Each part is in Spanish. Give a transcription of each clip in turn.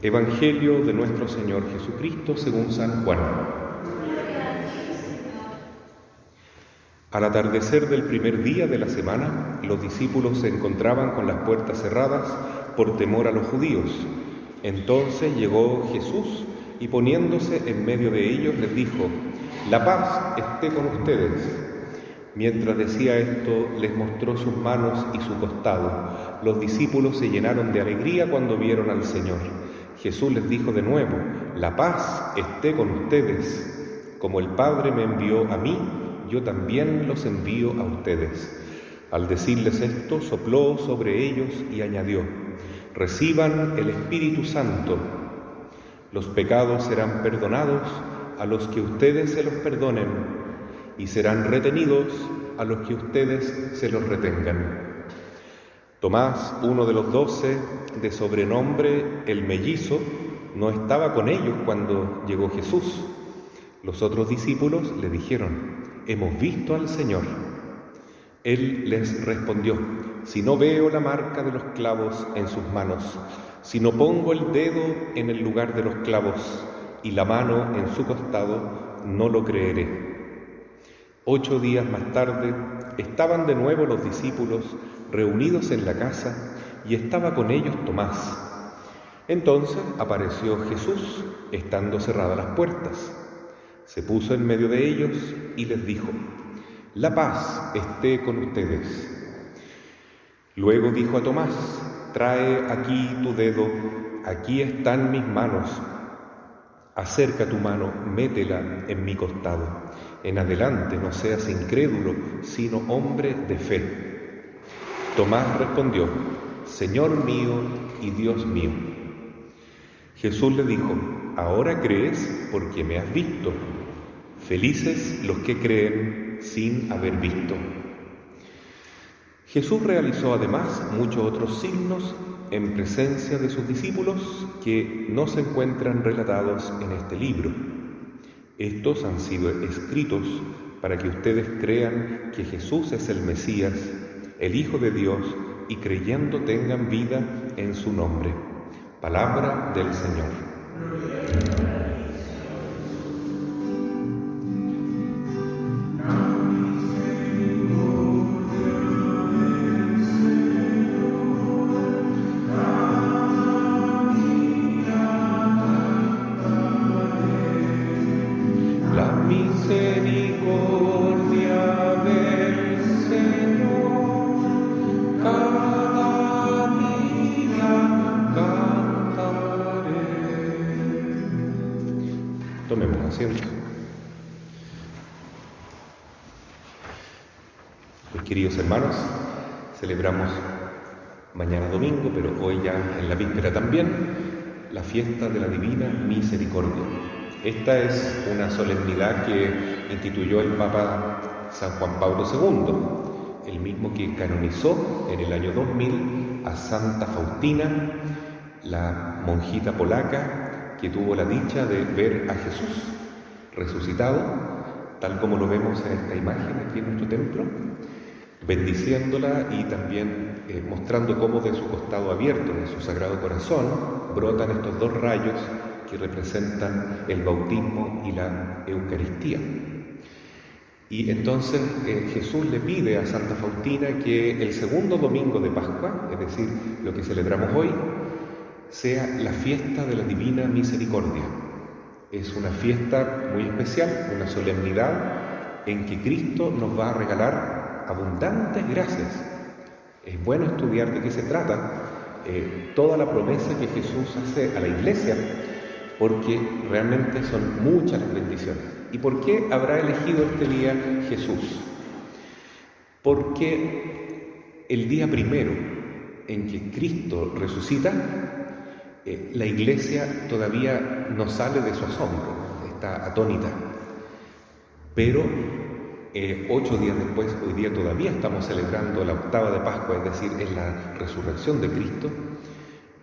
Evangelio de nuestro Señor Jesucristo según San Juan. Al atardecer del primer día de la semana, los discípulos se encontraban con las puertas cerradas por temor a los judíos. Entonces llegó Jesús y poniéndose en medio de ellos les dijo: «La paz esté con ustedes». Mientras decía esto, les mostró sus manos y su costado. Los discípulos se llenaron de alegría cuando vieron al Señor. Jesús les dijo de nuevo: «La paz esté con ustedes. Como el Padre me envió a mí, yo también los envío a ustedes». Al decirles esto, sopló sobre ellos y añadió: «Reciban el Espíritu Santo. Los pecados serán perdonados a los que ustedes se los perdonen, y serán retenidos a los que ustedes se los retengan». Tomás, uno de los 12, de sobrenombre el Mellizo, no estaba con ellos cuando llegó Jesús. Los otros discípulos le dijeron: «Hemos visto al Señor». Él les respondió: «Si no veo la marca de los clavos en sus manos, si no pongo el dedo en el lugar de los clavos y la mano en su costado, no lo creeré». 8 días más tarde estaban de nuevo los discípulos reunidos en la casa y estaba con ellos Tomás. Entonces apareció Jesús, estando cerradas las puertas. Se puso en medio de ellos y les dijo: «La paz esté con ustedes». Luego dijo a Tomás: «Trae aquí tu dedo, aquí están mis manos. Acerca tu mano, métela en mi costado. En adelante no seas incrédulo, sino hombre de fe». Tomás respondió: «Señor mío y Dios mío». Jesús le dijo: «Ahora crees porque me has visto. Felices los que creen sin haber visto». Jesús realizó además muchos otros signos en presencia de sus discípulos que no se encuentran relatados en este libro. Estos han sido escritos para que ustedes crean que Jesús es el Mesías, el Hijo de Dios, y creyendo tengan vida en su nombre. Palabra del Señor. Tomemos asiento. Mis queridos hermanos, celebramos mañana domingo, pero hoy ya en la víspera también, la fiesta de la Divina Misericordia. Esta es una solemnidad que instituyó el Papa San Juan Pablo II, el mismo que canonizó en el año 2000 a Santa Faustina, la monjita polaca que tuvo la dicha de ver a Jesús resucitado, tal como lo vemos en esta imagen aquí en nuestro templo, bendiciéndola y también mostrando cómo de su costado abierto, de su Sagrado Corazón, brotan estos 2 rayos que representan el bautismo y la Eucaristía. Y entonces Jesús le pide a Santa Faustina que el segundo domingo de Pascua, es decir, lo que celebramos hoy, sea la fiesta de la Divina Misericordia. Es una fiesta muy especial, una solemnidad en que Cristo nos va a regalar abundantes gracias. Es bueno estudiar de qué se trata toda la promesa que Jesús hace a la Iglesia, porque realmente son muchas las bendiciones. ¿Y por qué habrá elegido este día Jesús? Porque el día primero en que Cristo resucita, la Iglesia todavía no sale de su asombro, está atónita. Pero 8 días después, hoy día todavía estamos celebrando la octava de Pascua, es decir, es la resurrección de Cristo.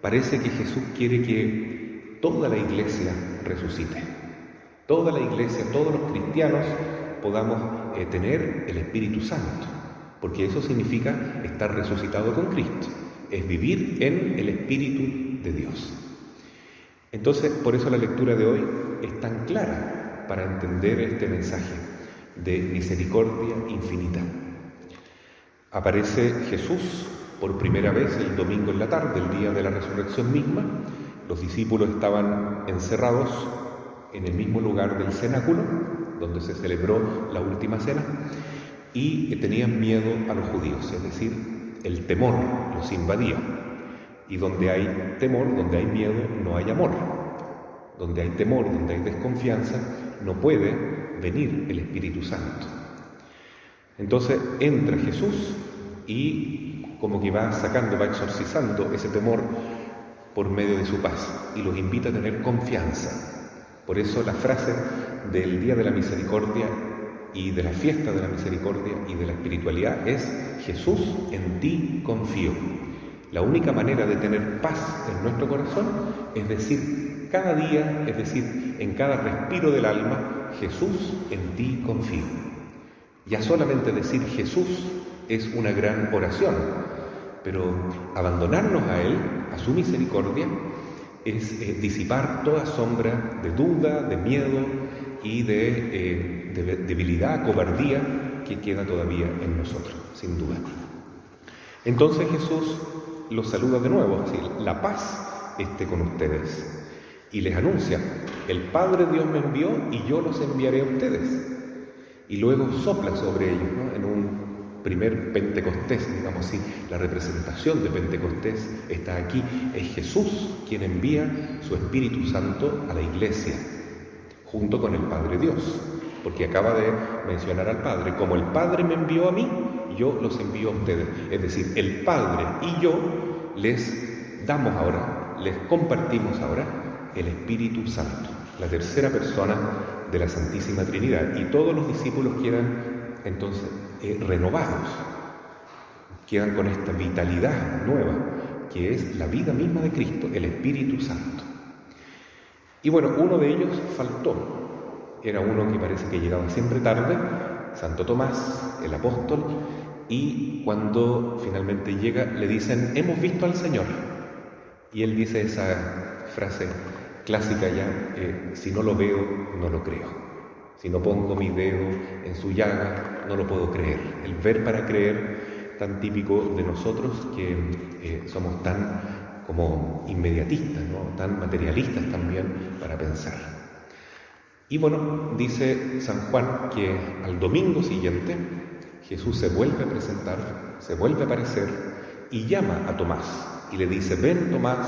Parece que Jesús quiere que toda la Iglesia resucite. Toda la Iglesia, todos los cristianos podamos tener el Espíritu Santo, porque eso significa estar resucitado con Cristo. Es vivir en el Espíritu de Dios. Entonces, por eso la lectura de hoy es tan clara para entender este mensaje de misericordia infinita. Aparece Jesús por primera vez el domingo en la tarde, el día de la resurrección misma. Los discípulos estaban encerrados en el mismo lugar del cenáculo, donde se celebró la última cena, y tenían miedo a los judíos, es decir, el temor los invadía. Y donde hay temor, donde hay miedo, no hay amor. Donde hay temor, donde hay desconfianza, no puede venir el Espíritu Santo. Entonces entra Jesús y como que va sacando, va exorcizando ese temor por medio de su paz y los invita a tener confianza. Por eso la frase del Día de la Misericordia y de la fiesta de la misericordia y de la espiritualidad es: Jesús, en ti confío. La única manera de tener paz en nuestro corazón es decir cada día, es decir, en cada respiro del alma: Jesús, en ti confío. Ya solamente decir Jesús es una gran oración, pero abandonarnos a Él, a su misericordia, es disipar toda sombra de duda, de miedo y de debilidad, cobardía que queda todavía en nosotros, sin duda. Entonces Jesús los saluda de nuevo, así: la paz esté con ustedes. Y les anuncia: el Padre Dios me envió y yo los enviaré a ustedes. Y luego sopla sobre ellos, ¿no? En un primer Pentecostés, digamos así, la representación de Pentecostés está aquí. Es Jesús quien envía su Espíritu Santo a la Iglesia, junto con el Padre Dios, porque acaba de mencionar al Padre: como el Padre me envió a mí, yo los envío a ustedes. Es decir, el Padre y yo les damos ahora, les compartimos ahora el Espíritu Santo, la tercera persona de la Santísima Trinidad, y todos los discípulos quedan entonces renovados, quedan con esta vitalidad nueva que es la vida misma de Cristo, el Espíritu Santo. Y bueno, uno de ellos faltó, era uno que parece que llegaba siempre tarde, Santo Tomás, el apóstol, y cuando finalmente llega le dicen: hemos visto al Señor. Y él dice esa frase clásica ya: si no lo veo, no lo creo. Si no pongo mi dedo en su llaga, no lo puedo creer. El ver para creer, tan típico de nosotros que somos tan como inmediatistas, ¿no? Tan materialistas también para pensar. Y bueno, dice San Juan que al domingo siguiente Jesús se vuelve a presentar, se vuelve a aparecer y llama a Tomás y le dice: ven, Tomás,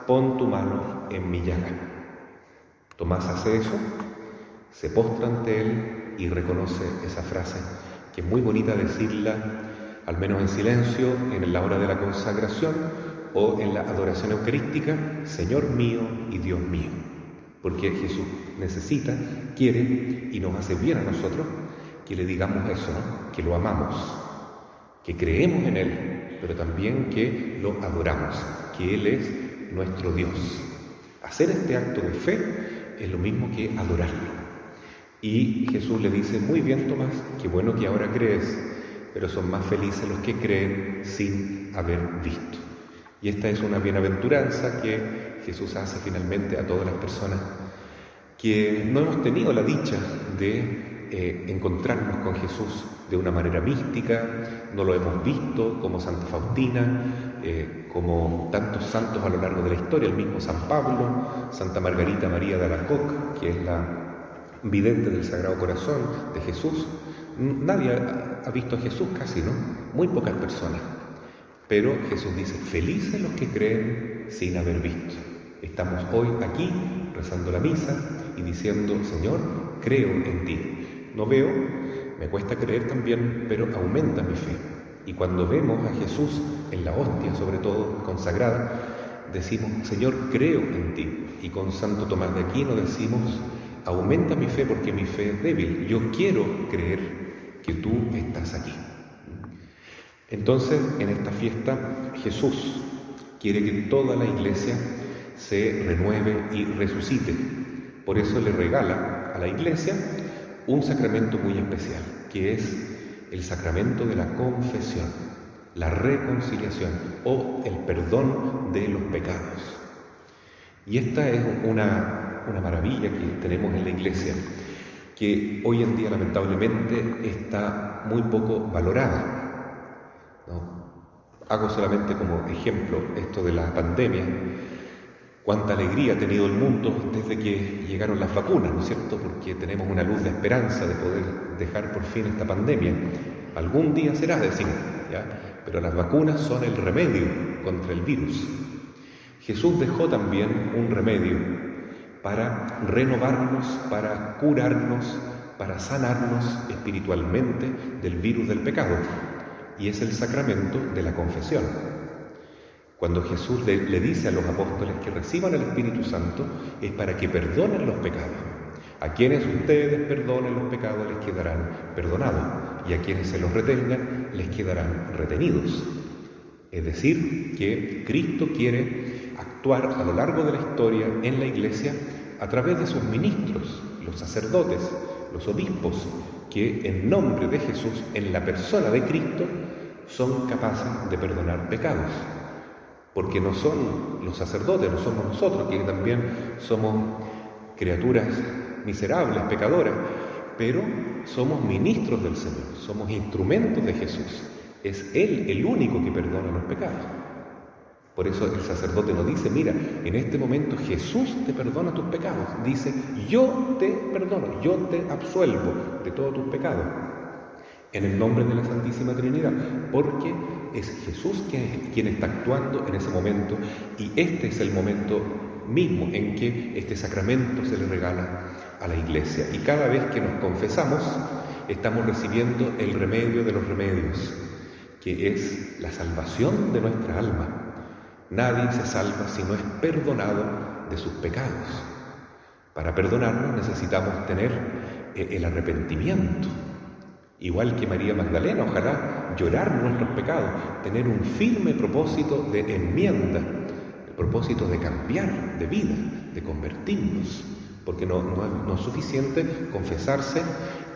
pon tu mano en mi llaga. Tomás hace eso, se postra ante él y reconoce esa frase, que es muy bonita decirla, al menos en silencio, en la hora de la consagración o en la adoración eucarística: Señor mío y Dios mío. Porque Jesús necesita, quiere y nos hace bien a nosotros que le digamos eso, ¿no? Que lo amamos, que creemos en Él, pero también que lo adoramos, que Él es nuestro Dios. Hacer este acto de fe es lo mismo que adorarlo. Y Jesús le dice: muy bien, Tomás, qué bueno que ahora crees, pero son más felices los que creen sin haber visto. Y esta es una bienaventuranza que Jesús hace finalmente a todas las personas que no hemos tenido la dicha de encontrarnos con Jesús de una manera mística, no lo hemos visto, como Santa Faustina, como tantos santos a lo largo de la historia, el mismo San Pablo, Santa Margarita María de Alacoque, que es la vidente del Sagrado Corazón de Jesús. Nadie ha visto a Jesús casi, ¿no? Muy pocas personas. Pero Jesús dice: felices los que creen sin haber visto. Estamos hoy aquí rezando la misa y diciendo: Señor, creo en ti. No veo, me cuesta creer también, pero aumenta mi fe. Y cuando vemos a Jesús en la hostia, sobre todo consagrada, decimos: Señor, creo en ti. Y con Santo Tomás de Aquino decimos: aumenta mi fe porque mi fe es débil. Yo quiero creer que tú estás aquí. Entonces, en esta fiesta, Jesús quiere que toda la Iglesia se renueve y resucite. Por eso le regala a la Iglesia un sacramento muy especial, que es el sacramento de la confesión, la reconciliación o el perdón de los pecados. Y esta es una maravilla que tenemos en la Iglesia, que hoy en día lamentablemente está muy poco valorada, ¿no? Hago solamente como ejemplo esto de la pandemia. Cuánta alegría ha tenido el mundo desde que llegaron las vacunas, ¿no es cierto? Porque tenemos una luz de esperanza de poder dejar por fin esta pandemia. Algún día será, decimos, ¿ya? Pero las vacunas son el remedio contra el virus. Jesús dejó también un remedio para renovarnos, para curarnos, para sanarnos espiritualmente del virus del pecado, y es el sacramento de la confesión. Cuando Jesús le dice a los apóstoles que reciban el Espíritu Santo, es para que perdonen los pecados. A quienes ustedes perdonen los pecados les quedarán perdonados, y a quienes se los retengan les quedarán retenidos. Es decir, que Cristo quiere actuar a lo largo de la historia en la Iglesia a través de sus ministros, los sacerdotes, los obispos, que en nombre de Jesús, en la persona de Cristo, son capaces de perdonar pecados. Porque no son los sacerdotes, no somos nosotros, que también somos criaturas miserables, pecadoras, pero somos ministros del Señor, somos instrumentos de Jesús. Es Él el único que perdona los pecados. Por eso el sacerdote nos dice, mira, en este momento Jesús te perdona tus pecados. Dice, yo te perdono, yo te absuelvo de todos tus pecados. En el nombre de la Santísima Trinidad, porque es Jesús quien está actuando en ese momento, y este es el momento mismo en que este sacramento se le regala a la Iglesia. Y cada vez que nos confesamos, estamos recibiendo el remedio de los remedios, que es la salvación de nuestra alma. Nadie se salva si no es perdonado de sus pecados. Para perdonarnos necesitamos tener el arrepentimiento. Igual que María Magdalena, ojalá llorar nuestros pecados, tener un firme propósito de enmienda, el propósito de cambiar de vida, de convertirnos, porque no es suficiente confesarse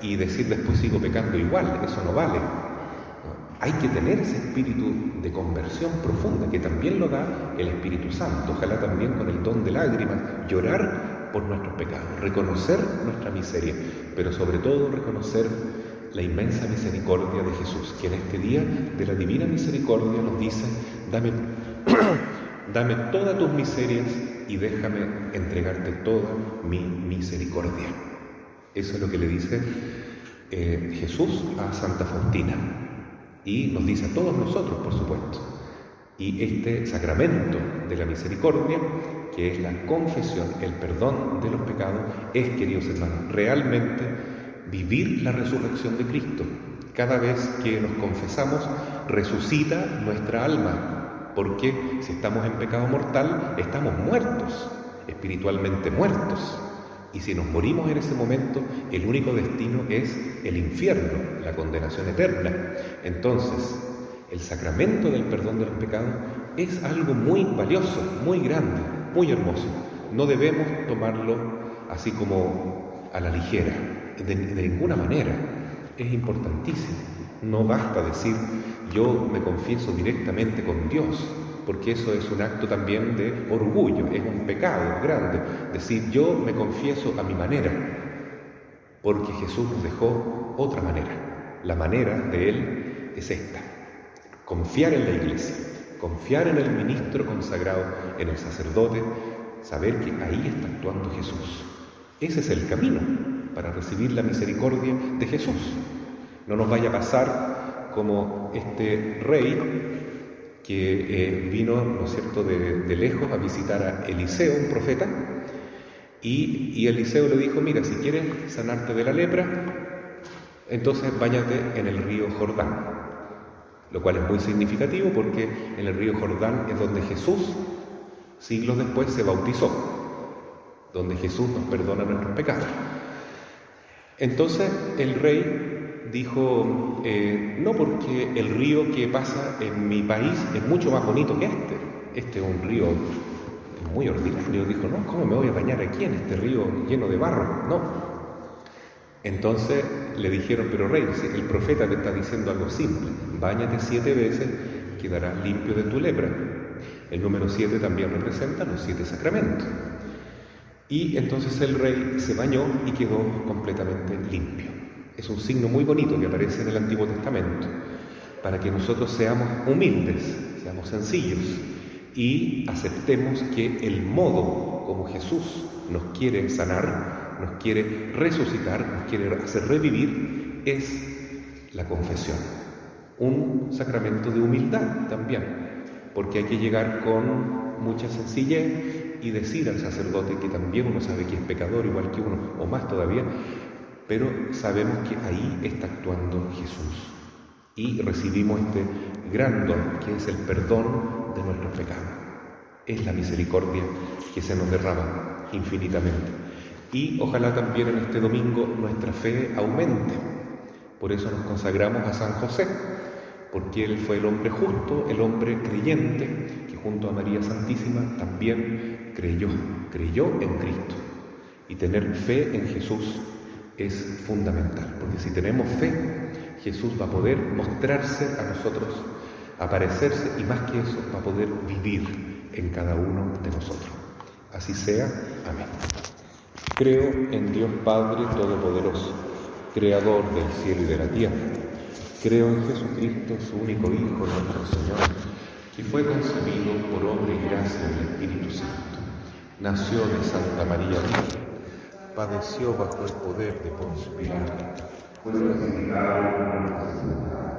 y decir después sigo pecando igual, eso no vale. Hay que tener ese espíritu de conversión profunda, que también lo da el Espíritu Santo, ojalá también con el don de lágrimas, llorar por nuestros pecados, reconocer nuestra miseria, pero sobre todo reconocer la inmensa misericordia de Jesús, que en este día de la Divina Misericordia nos dice, dame todas tus miserias y déjame entregarte toda mi misericordia. Eso es lo que le dice Jesús a Santa Faustina, y nos dice a todos nosotros, por supuesto. Y este sacramento de la misericordia, que es la confesión, el perdón de los pecados, es, queridos hermanos, realmente vivir la resurrección de Cristo. Cada vez que nos confesamos, resucita nuestra alma, porque si estamos en pecado mortal, estamos muertos, espiritualmente muertos. Y si nos morimos en ese momento, el único destino es el infierno, la condenación eterna. Entonces, el sacramento del perdón de los pecados es algo muy valioso, muy grande, muy hermoso. No debemos tomarlo así como a la ligera, de ninguna manera. Es importantísimo. No basta decir, yo me confieso directamente con Dios, porque eso es un acto también de orgullo, es un pecado grande. Decir, yo me confieso a mi manera, porque Jesús nos dejó otra manera. La manera de Él es esta: confiar en la Iglesia, confiar en el ministro consagrado, en el sacerdote, saber que ahí está actuando Jesús. Ese es el camino para recibir la misericordia de Jesús. No nos vaya a pasar como este rey que vino, ¿no es cierto?, de lejos a visitar a Eliseo, un profeta, y Eliseo le dijo, mira, si quieres sanarte de la lepra, entonces báñate en el río Jordán, lo cual es muy significativo porque en el río Jordán es donde Jesús, siglos después, se bautizó, donde Jesús nos perdona nuestros pecados. Entonces el rey dijo, no, porque el río que pasa en mi país es mucho más bonito que este. Este es un río muy ordinario. Dijo, no, ¿cómo me voy a bañar aquí en este río lleno de barro? No. Entonces le dijeron, pero rey, el profeta te está diciendo algo simple, báñate 7 veces, quedarás limpio de tu lepra. El número 7 también representa los 7 sacramentos. Y entonces el rey se bañó y quedó completamente limpio. Es un signo muy bonito que aparece en el Antiguo Testamento, para que nosotros seamos humildes, seamos sencillos y aceptemos que el modo como Jesús nos quiere sanar, nos quiere resucitar, nos quiere hacer revivir, es la confesión. Un sacramento de humildad también, porque hay que llegar con mucha sencillez y decir al sacerdote que también uno sabe que es pecador, igual que uno, o más todavía, pero sabemos que ahí está actuando Jesús. Y recibimos este gran don, que es el perdón de nuestros pecados. Es la misericordia que se nos derrama infinitamente. Y ojalá también en este domingo nuestra fe aumente. Por eso nos consagramos a San José, porque él fue el hombre justo, el hombre creyente, que junto a María Santísima también creyó en Cristo. Y tener fe en Jesús es fundamental, porque si tenemos fe, Jesús va a poder mostrarse a nosotros, aparecerse y más que eso, va a poder vivir en cada uno de nosotros. Así sea. Amén. Creo en Dios Padre Todopoderoso, Creador del cielo y de la tierra. Creo en Jesucristo, su único Hijo, nuestro Señor, que fue concebido por obra y gracia del Espíritu Santo. Nació de Santa María Virgen, padeció bajo el poder de Poncio Pilato, fue crucificado por nuestras culpas,